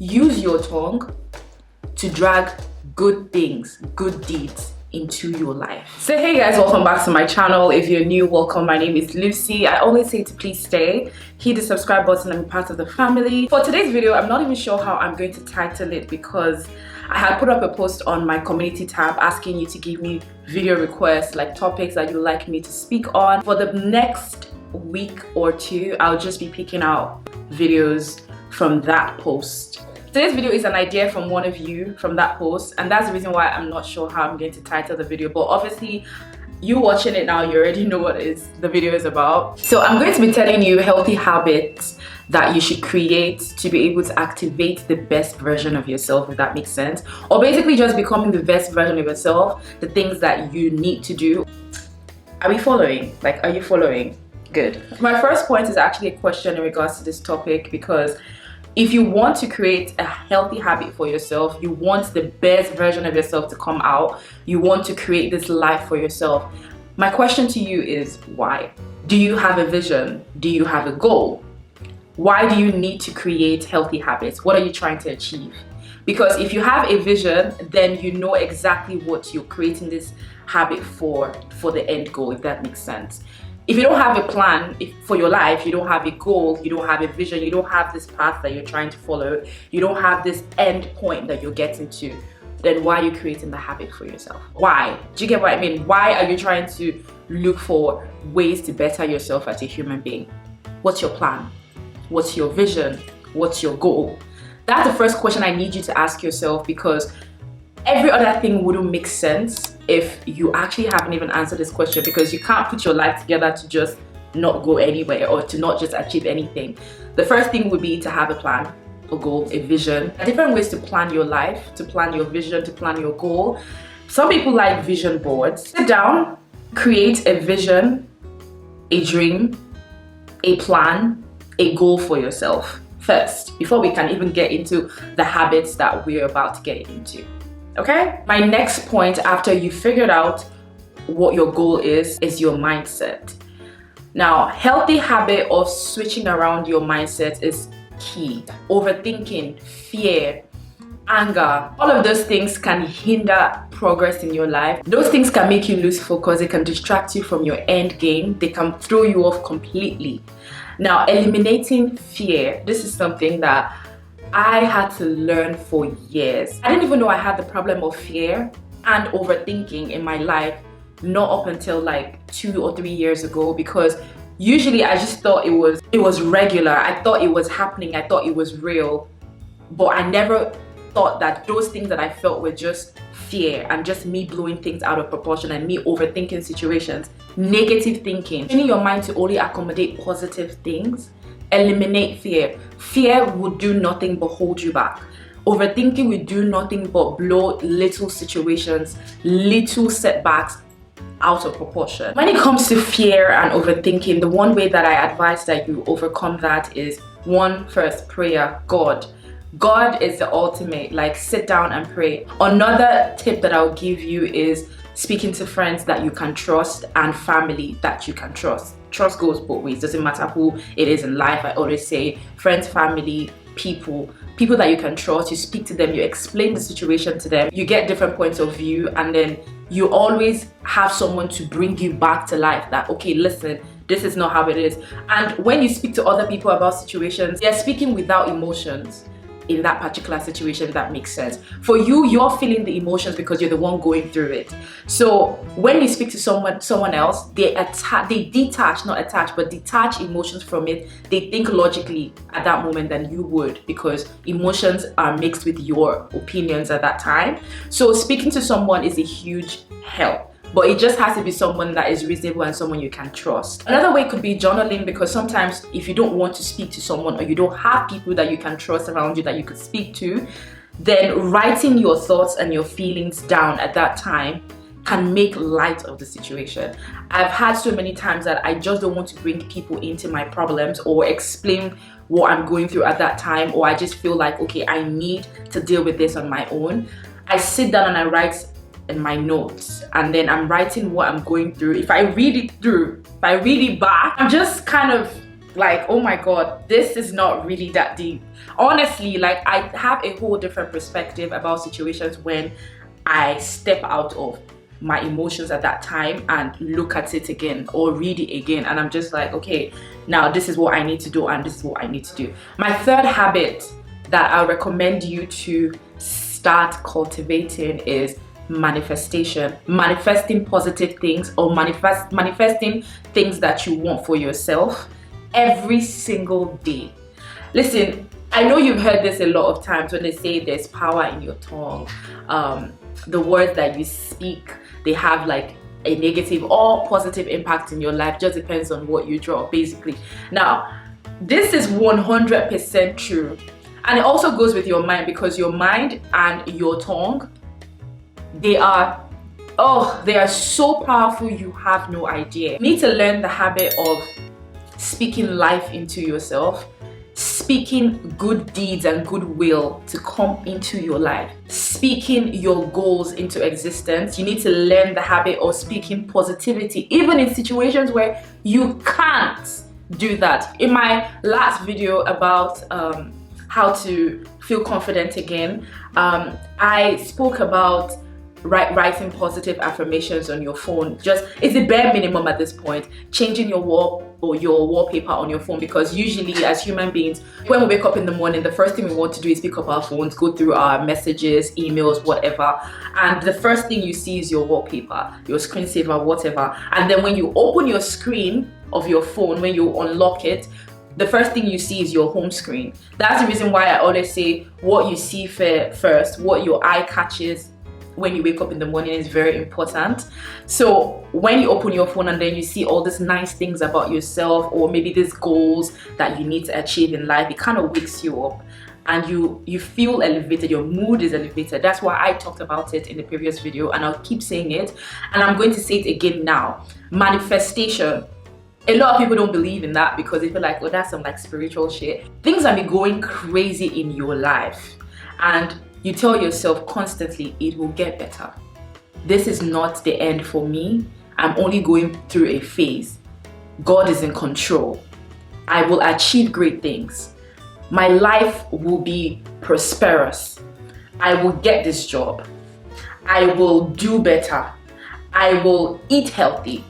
use your tongue to drag good things, good deeds into your life. So hey guys, welcome back to my channel. If you're new, welcome. My name is Lucy. I always say to please stay, hit the subscribe button and be part of the family. For today's video, I'm not even sure how I'm going to title it because I had put up a post on my community tab asking you to give me video requests, like topics that you'd like me to speak on. For the next week or two, I'll just be picking out videos from that post. Today's video is an idea from one of you from that post, and that's the reason why I'm not sure how I'm going to title the video, but obviously you watching it now, you already know what the video is about. So I'm going to be telling you healthy habits that you should create to be able to activate the best version of yourself, if that makes sense, or basically just becoming the best version of yourself, the things that you need to do. Are we following? Like, are you following? Good. My first point is actually a question in regards to this topic, because if you want to create a healthy habit for yourself, you want the best version of yourself to come out, you want to create this life for yourself, my question to you is why? Do you have a vision? Do you have a goal? Why do you need to create healthy habits? What are you trying to achieve? Because if you have a vision, then you know exactly what you're creating this habit for the end goal, if that makes sense. If you don't have a plan for your life, you don't have a goal, you don't have a vision, you don't have this path that you're trying to follow, you don't have this end point that you're getting to, then why are you creating the habit for yourself? Why? Do you get what I mean? Why are you trying to look for ways to better yourself as a human being? What's your plan? What's your vision? What's your goal? That's the first question I need you to ask yourself, because every other thing wouldn't make sense if you actually haven't even answered this question, because you can't put your life together to just not go anywhere or to not just achieve anything. The first thing would be to have a plan, a goal, a vision. Different ways to plan your life, to plan your vision, to plan your goal. Some people like vision boards. Sit down, create a vision, a dream, a plan, a goal for yourself first, before we can even get into the habits that we're about to get into. Okay? My next point, after you figured out what your goal is your mindset. Now, healthy habit of switching around your mindset is key. Overthinking, fear, anger, all of those things can hinder progress in your life. Those things can make you lose focus. They can distract you from your end game. They can throw you off completely. Now, eliminating fear. This is something that I had to learn for years. I didn't even know I had the problem of fear and overthinking in my life, not up until like 2 or 3 years ago, because usually I just thought it was regular. I thought it was happening. I thought it was real, but I never thought that those things that I felt were just fear and just me blowing things out of proportion and me overthinking situations. Negative thinking. Training your mind to only accommodate positive things. Eliminate fear. Fear will do nothing but hold you back. Overthinking will do nothing but blow little situations, little setbacks out of proportion. When it comes to fear and overthinking, the one way that I advise that you overcome that is first, prayer. God is the ultimate. Like, sit down and pray. Another tip that I'll give you is speaking to friends that you can trust and family that you can trust. Trust goes both ways. Doesn't matter who it is in life. I always say friends, family, people that you can trust. You speak to them, you explain the situation to them, you get different points of view, and then you always have someone to bring you back to life, that okay, listen, this is not how it is. And when you speak to other people about situations, they're speaking without emotions in that particular situation, if that makes sense. For you, you're feeling the emotions because you're the one going through it. So when you speak to someone else, they detach emotions from it. They think logically at that moment than you would, because emotions are mixed with your opinions at that time. So speaking to someone is a huge help. But it just has to be someone that is reasonable and someone you can trust. Another way could be journaling, because sometimes if you don't want to speak to someone or you don't have people that you can trust around you that you could speak to, then writing your thoughts and your feelings down at that time can make light of the situation. I've had so many times that I just don't want to bring people into my problems or explain what I'm going through at that time, or I just feel like, okay, I need to deal with this on my own. I sit down and I write in my notes, and then I'm writing what I'm going through. If I read it back, I'm just kind of Like, oh my god, this is not really that deep. Honestly, like, I have a whole different perspective about situations when I step out of my emotions at that time and look at it again or read it again, and I'm just like, okay, now this is what I need to do and this is what I need to do. My third habit that I recommend you to start cultivating is manifestation. Manifesting positive things, or manifesting things that you want for yourself every single day. Listen, I know you've heard this a lot of times when they say there's power in your tongue. The words that you speak, they have like a negative or positive impact in your life. Just depends on what you draw, basically. Now, this is 100% true. And it also goes with your mind, because your mind and your tongue, they are so powerful, you have no idea. You need to learn the habit of speaking life into yourself, speaking good deeds and goodwill to come into your life, speaking your goals into existence. You need to learn the habit of speaking positivity, even in situations where you can't do that. In my last video about how to feel confident again, I spoke about writing positive affirmations on your phone. Just, it's the bare minimum at this point. Changing your wallpaper on your phone, because usually as human beings, when we wake up in the morning, the first thing we want to do is pick up our phones, go through our messages, emails, whatever, and the first thing you see is your wallpaper, your screensaver, whatever. And then when you open your screen of your phone, when you unlock it, the first thing you see is your home screen. That's the reason why I always say what you see first, what your eye catches when you wake up in the morning is very important. So when you open your phone and then you see all these nice things about yourself, or maybe these goals that you need to achieve in life, it kind of wakes you up and you feel elevated, your mood is elevated. That's why I talked about it in the previous video, and I'll keep saying it, and I'm going to say it again now. Manifestation. A lot of people don't believe in that because they feel like, oh, that's some like spiritual shit. Things are be going crazy in your life, and you tell yourself constantly, it will get better. This is not the end for me. I'm only going through a phase. God is in control. I will achieve great things. My life will be prosperous. I will get this job. I will do better. I will eat healthy.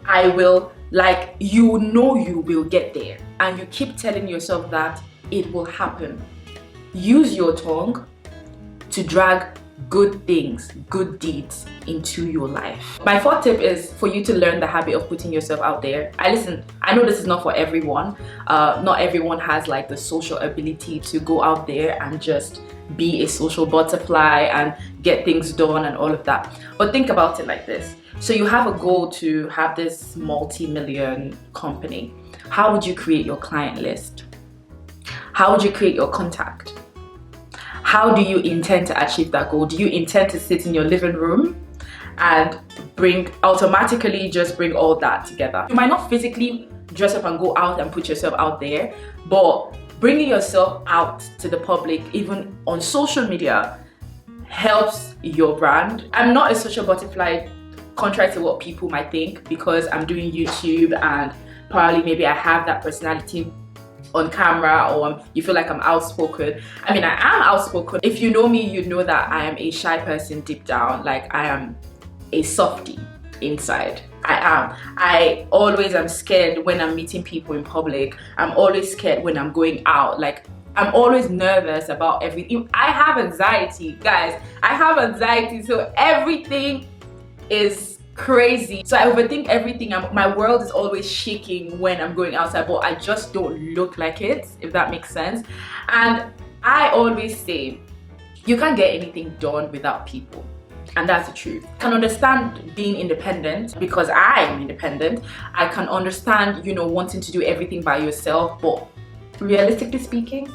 I will, like, you know you will get there. And you keep telling yourself that it will happen. Use your tongue to drag good things, good deeds into your life. My fourth tip is for you to learn the habit of putting yourself out there. I know this is not for everyone. Not everyone has like the social ability to go out there and just be a social butterfly and get things done and all of that. But think about it like this. So you have a goal to have this multi-million company. How would you create your client list? How would you create your contact? How do you intend to achieve that goal? Do you intend to sit in your living room and automatically just bring all that together? You might not physically dress up and go out and put yourself out there, but bringing yourself out to the public, even on social media, helps your brand. I'm not a social butterfly, contrary to what people might think, because I'm doing YouTube and probably maybe I have that personality on camera, or you feel like I'm outspoken. I mean, I am outspoken. If you know me, you know that I am a shy person deep down. Like, I am a softie inside. I always am scared when I'm meeting people in public. I'm always scared when I'm going out. Like, I'm always nervous about everything. I have anxiety, guys. I have anxiety, so everything is crazy. So I overthink everything. My world is always shaking when I'm going outside, but I just don't look like it, if that makes sense. And I always say, you can't get anything done without people. And that's the truth. I can understand being independent because I am independent. I can understand, wanting to do everything by yourself, but realistically speaking,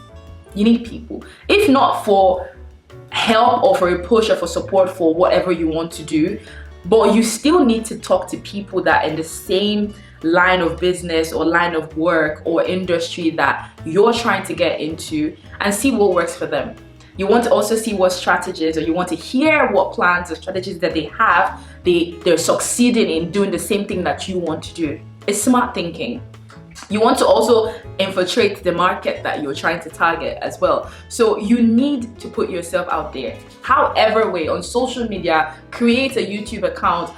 you need people. If not for help or for a push or for support for whatever you want to do, but you still need to talk to people that are in the same line of business or line of work or industry that you're trying to get into, and see what works for them. You want to also see what strategies, or you want to hear what plans or strategies that they have, they're succeeding in doing the same thing that you want to do. It's smart thinking. You want to also infiltrate the market that you're trying to target as well. So you need to put yourself out there. However way, on social media, create a YouTube account,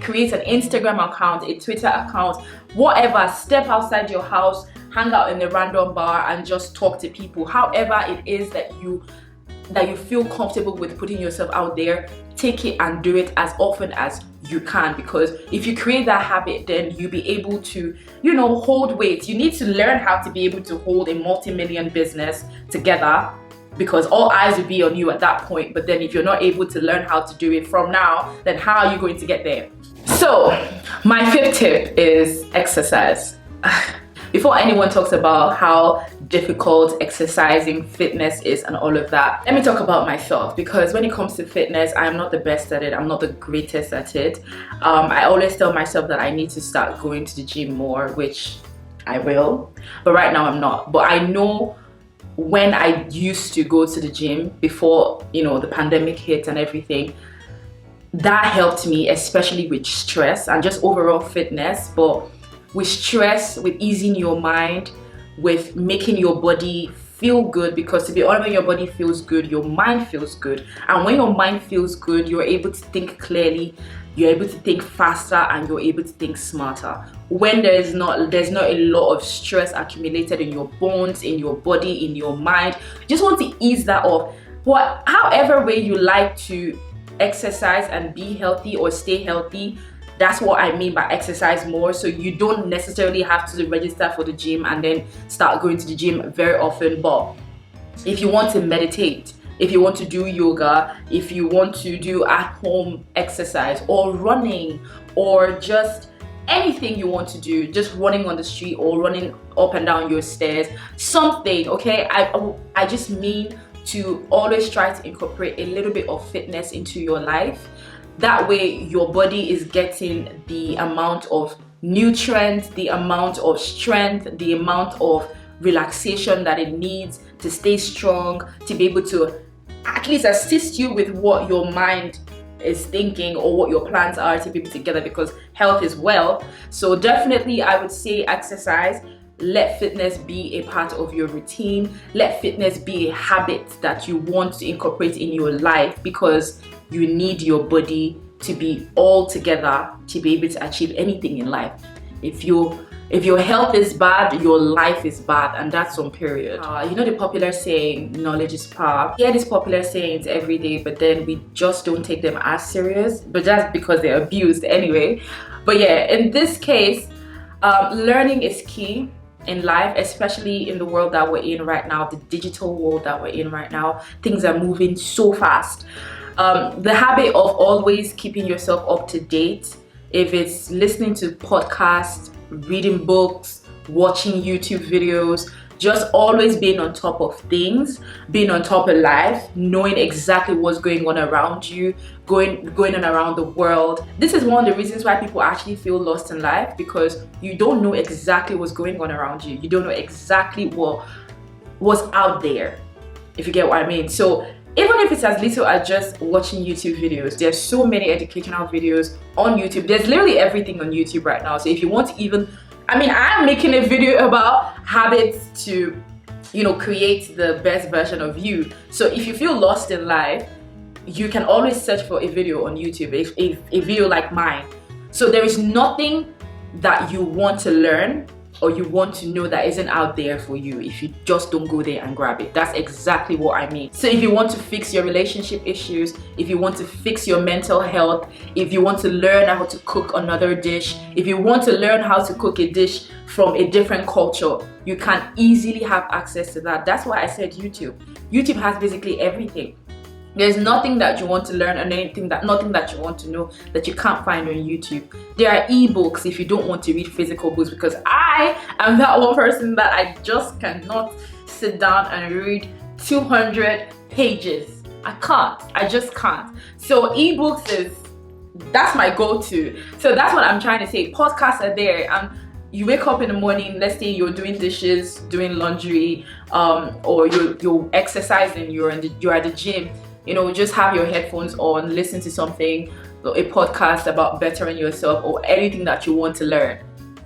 create an Instagram account, a Twitter account, whatever. Step outside your house, hang out in a random bar and just talk to people. However it is that you feel comfortable with putting yourself out there, take it and do it as often as you can, because if you create that habit, then you'll be able to, hold weight. You need to learn how to be able to hold a multi-million business together, because all eyes will be on you at that point. But then if you're not able to learn how to do it from now, then how are you going to get there? So my fifth tip is exercise. Before anyone talks about how difficult exercising, fitness is and all of that, let me talk about myself, because when it comes to fitness, I'm not the best at it. I'm not the greatest at it. I always tell myself that I need to start going to the gym more, which I will, but right now I'm not. But I know when I used to go to the gym before, the pandemic hit and everything, that helped me, especially with stress and just overall fitness. But with stress, with easing your mind, with making your body feel good, because to be honest, when your body feels good, your mind feels good. And when your mind feels good, you're able to think clearly, you're able to think faster, and you're able to think smarter. When there's not a lot of stress accumulated in your bones, in your body, in your mind, you just want to ease that off. However way you like to exercise and be healthy or stay healthy, that's what I mean by exercise more. So you don't necessarily have to register for the gym and then start going to the gym very often. But if you want to meditate, if you want to do yoga, if you want to do at-home exercise or running, or just anything you want to do, just running on the street or running up and down your stairs, something, okay? I just mean to always try to incorporate a little bit of fitness into your life. That way your body is getting the amount of nutrients, the amount of strength, the amount of relaxation that it needs to stay strong, to be able to at least assist you with what your mind is thinking or what your plans are, to be able to get it, because health is wealth. So definitely I would say exercise. Let fitness be a part of your routine. Let fitness be a habit that you want to incorporate in your life, because you need your body to be all together to be able to achieve anything in life. If your health is bad, your life is bad, and that's on period. The popular saying, knowledge is power. We hear these popular sayings every day, but then we just don't take them as serious. But that's because they're abused anyway. But yeah, in this case, learning is key in life, especially in the world that we're in right now, the digital world that we're in right now. Things are moving so fast. The habit of always keeping yourself up to date, if it's listening to podcasts, reading books, watching YouTube videos, just always being on top of things, being on top of life, knowing exactly what's going on around you, going on around the world. This is one of the reasons why people actually feel lost in life, because you don't know exactly what's going on around you. You don't know exactly what's out there, if you get what I mean. So even if it's as little as just watching YouTube videos, there's so many educational videos on YouTube. There's literally everything on YouTube right now. So if you want to I'm making a video about habits to, create the best version of you. So if you feel lost in life, you can always search for a video on YouTube, a video like mine. So there is nothing that you want to learn or you want to know that isn't out there for you if you just don't go there and grab it. That's exactly what I mean. So if you want to fix your relationship issues, if you want to fix your mental health, if you want to learn how to cook another dish, if you want to learn how to cook a dish from a different culture, you can easily have access to that. That's why I said YouTube. YouTube has basically everything. There's nothing that you want to learn and nothing that you want to know that you can't find on YouTube. There are ebooks if you don't want to read physical books, because I am that one person that I just cannot sit down and read 200 pages. I just can't. So ebooks that's my go-to. So that's what I'm trying to say. Podcasts are there, and you wake up in the morning, let's say you're doing dishes, doing laundry, or you're exercising, you're at the gym. Just have your headphones on, listen to something, a podcast about bettering yourself or anything that you want to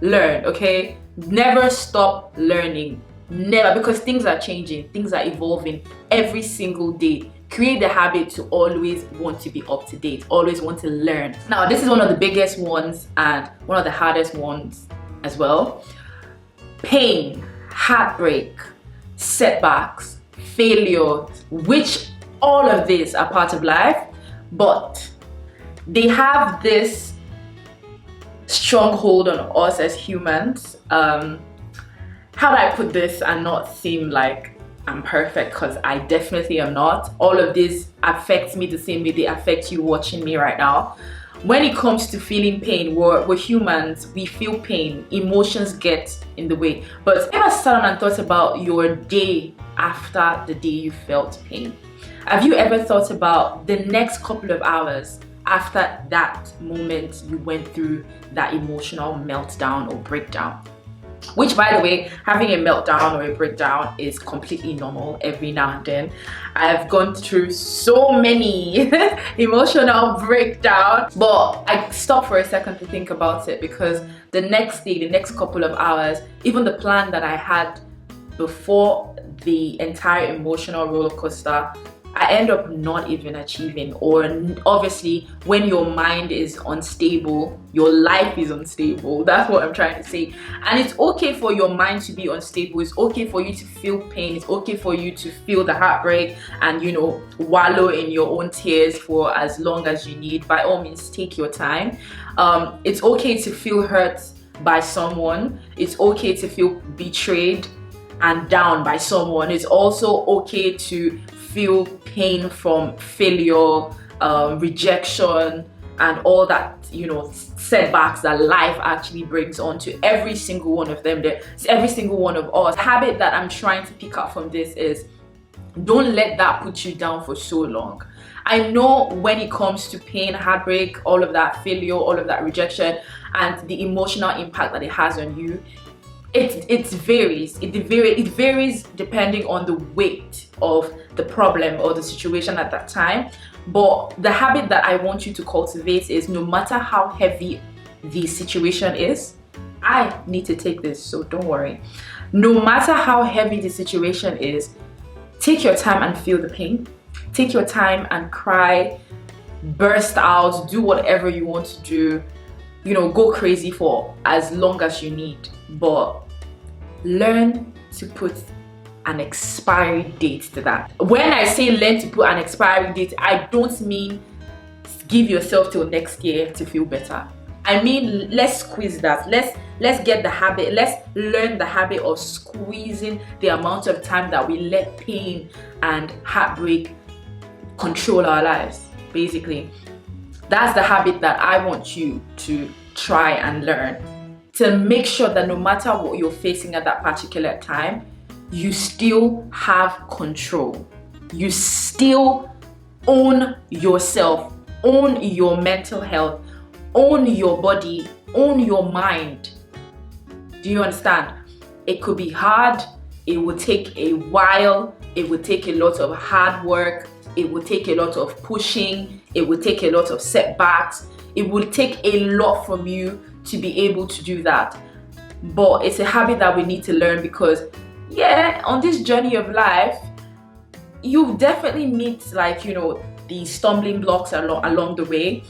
learn, okay? Never stop learning. Never, because things are changing, things are evolving every single day. Create the habit to always want to be up to date, always want to learn. Now, this is one of the biggest ones and one of the hardest ones as well. Pain, heartbreak, setbacks, failures, which all of these are part of life, but they have this stronghold on us as humans. How do I put this and not seem like I'm perfect? Because I definitely am not. All of this affects me the same way they affect you watching me right now. When it comes to feeling pain, we're humans, we feel pain, emotions get in the way. But have you ever sat down and thought about your day after the day you felt pain? Have you ever thought about the next couple of hours after that moment you went through that emotional meltdown or breakdown? Which, by the way, having a meltdown or a breakdown is completely normal every now and then. I've gone through so many emotional breakdowns, but I stopped for a second to think about it, because the next day, the next couple of hours, even the plan that I had before the entire emotional roller coaster, I end up not even achieving. Or obviously, when your mind is unstable, your life is unstable. That's what I'm trying to say. And it's okay for your mind to be unstable. It's okay for you to feel pain. It's okay for you to feel the heartbreak and, you know, wallow in your own tears for as long as you need. By all means, take your time. It's okay to feel hurt by someone. It's okay to feel betrayed and down by someone. It's also okay to feel pain from failure, rejection, and all that, you know, setbacks that life actually brings on to every single one of them. Every single one of us. The habit that I'm trying to pick up from this is, don't let that put you down for so long. I know when it comes to pain, heartbreak, all of that failure, all of that rejection, and the emotional impact that it has on you, it varies. It varies depending on the weight of the problem or the situation at that time. But the habit that I want you to cultivate is, no matter how heavy the situation is, I need to take this, so don't worry. No matter how heavy the situation is, take your time and feel the pain. Take your time and cry, burst out, do whatever you want to do. You know, go crazy for as long as you need. But learn to put an expiry date to that. When I say learn to put an expiry date, I don't mean give yourself till next year to feel better. I mean, let's squeeze that. Let's get the habit. Let's learn the habit of squeezing the amount of time that we let pain and heartbreak control our lives. Basically, that's the habit that I want you to try and learn, to make sure that no matter what you're facing at that particular time, you still have control. You still own yourself, own your mental health, own your body, own your mind. Do you understand? It could be hard. It will take a while. It will take a lot of hard work. It will take a lot of pushing. It will take a lot of setbacks. It will take a lot from you to be able to do that. But it's a habit that we need to learn, because yeah, on this journey of life, you definitely meet, like, you know, the stumbling blocks along the way,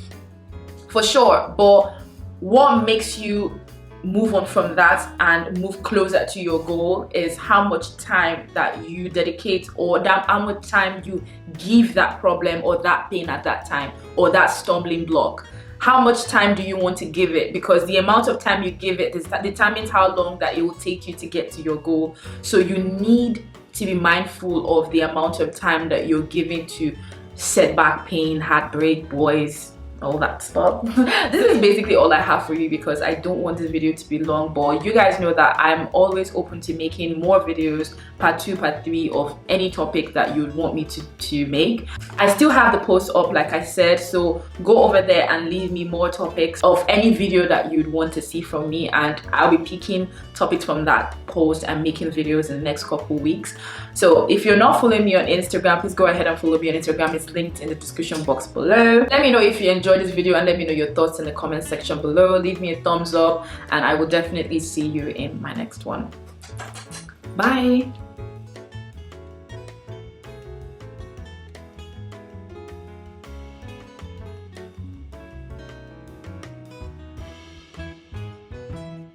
for sure. But what makes you move on from that and move closer to your goal is how much time that you dedicate, or that how much time you give that problem or that pain at that time, or that stumbling block. How much time do you want to give it? Because the amount of time you give it determines how long that it will take you to get to your goal. So you need to be mindful of the amount of time that you're giving to setback, pain, heartbreak, boys, all that stuff. This is basically all I have for you, because I don't want this video to be long. But you guys know that I'm always open to making more videos, part 2, part 3 of any topic that you'd want me to make. I still have the post up, like I said, so go over there and leave me more topics of any video that you'd want to see from me, and I'll be picking topics from that post and making videos in the next couple weeks. So if you're not following me on Instagram, please go ahead and follow me on Instagram. It's linked in the description box below. Let me know if you enjoyed enjoyed this video and let me know your thoughts in the comment section below. Leave me a thumbs up and I will definitely see you in my next one. Bye.